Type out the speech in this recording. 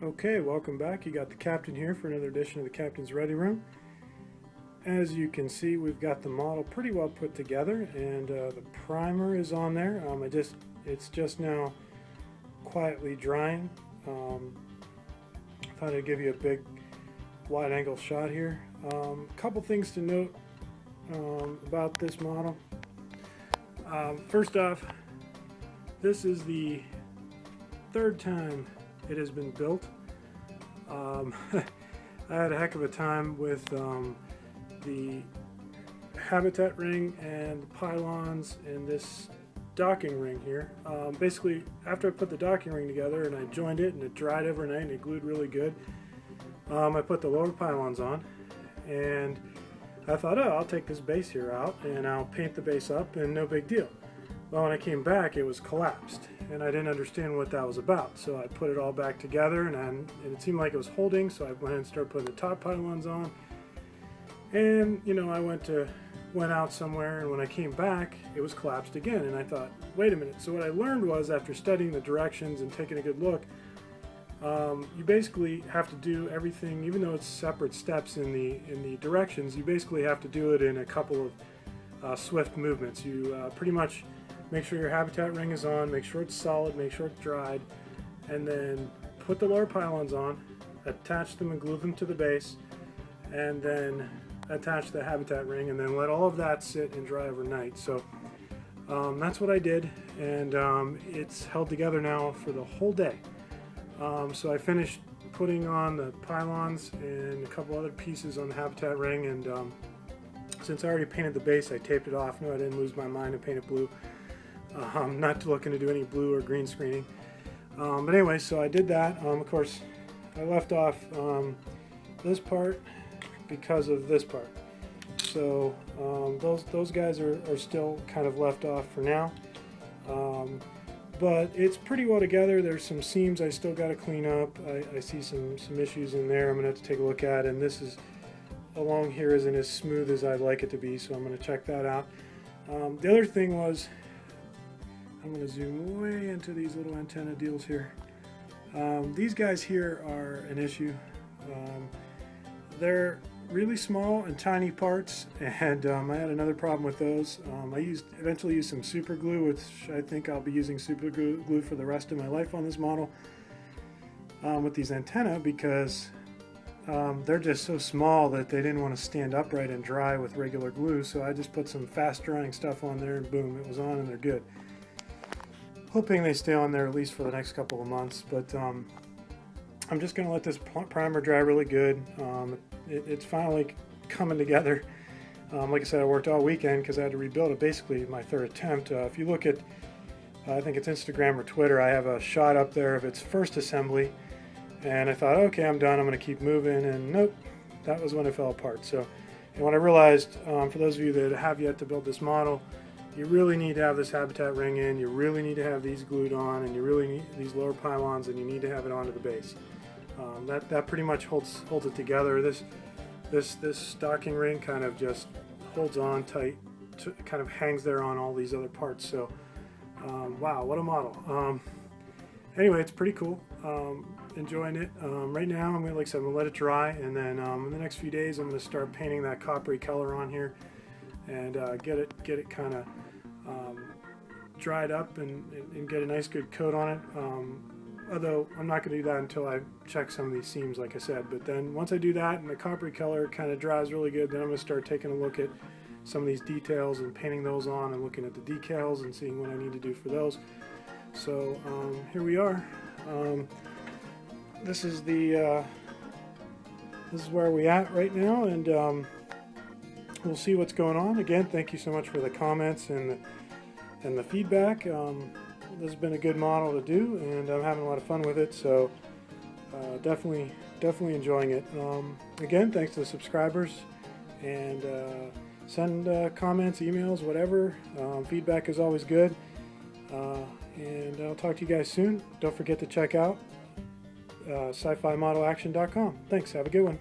Okay, welcome back. You got the captain here for another edition of the Captain's Ready Room. As you can see, we've got the model pretty well put together, and the primer is on there. It's just now quietly drying. Thought I'd give you a big wide-angle shot here. Couple things to note about this model. First off, this is the third time it has been built. I had a heck of a time with the habitat ring and the pylons and this docking ring here. Basically, after I put the docking ring together and I joined it and it dried overnight and it glued really good, I put the lower pylons on, and I thought, oh, I'll take this base here out and I'll paint the base up and no big deal. Well, when I came back, it was collapsed, and I didn't understand what that was about. So I put it all back together, and it seemed like it was holding, so I went and started putting the top pylons on. And, you know, I went out somewhere, and when I came back, it was collapsed again. And I thought, wait a minute. So what I learned was, after studying the directions and taking a good look, you basically have to do everything, even though it's separate steps in the directions, you basically have to do it in a couple of swift movements. You pretty much make sure your habitat ring is on, make sure it's solid, make sure it's dried, and then put the lower pylons on, attach them and glue them to the base, and then attach the habitat ring, and then let all of that sit and dry overnight. So that's what I did, and it's held together now for the whole day. So I finished putting on the pylons and a couple other pieces on the habitat ring, and since I already painted the base, I taped it off. No, I didn't lose my mind and paint it blue. Not looking to do any blue or green screening. But anyway, so I did that. Of course, I left off this part because of this part. So those guys are still kind of left off for now. But it's pretty well together. There's some seams I still got to clean up. I see some issues in there I'm going to have to take a look at. And this is along here isn't as smooth as I'd like it to be, so I'm going to check that out. The other thing was, I'm going to zoom way into these little antenna deals here. These guys here are an issue. They're really small and tiny parts, and I had another problem with those. I eventually used some super glue, which I think I'll be using super glue for the rest of my life on this model with these antennae, because they're just so small that they didn't want to stand upright and dry with regular glue. So I just put some fast drying stuff on there, and boom, it was on, and they're good. Hoping they stay on there at least for the next couple of months, but I'm just going to let this primer dry really good. It's finally coming together. Like I said, I worked all weekend because I had to rebuild it, basically my third attempt. If you look at, I think it's Instagram or Twitter, I have a shot up there of its first assembly, and I thought, okay, I'm done, I'm going to keep moving, and nope, that was when it fell apart. So, and when I realized, for those of you that have yet to build this model, you really need to have this habitat ring in, you really need to have these glued on, and you really need these lower pylons, and you need to have it onto the base. That pretty much holds it together. This stocking ring kind of just holds on tight, kind of hangs there on all these other parts. So wow, what a model. Anyway, it's pretty cool. Enjoying it. Right now, I'm gonna, like I said, I'm gonna let it dry, and then in the next few days, I'm gonna start painting that coppery color on here, and get it kind of dried up and get a nice good coat on it. Although I'm not going to do that until I check some of these seams, like I said. But then once I do that and the coppery color kind of dries really good, then I'm going to start taking a look at some of these details and painting those on and looking at the decals and seeing what I need to do for those. So here we are. This is where we're at right now, and we'll see what's going on. Again, thank you so much for the comments and the feedback. This has been a good model to do, and I'm having a lot of fun with it, so definitely enjoying it. Again, thanks to the subscribers, and send comments, emails, whatever. Feedback is always good, and I'll talk to you guys soon. Don't forget to check out sci-fi model action.com. Thanks, have a good one.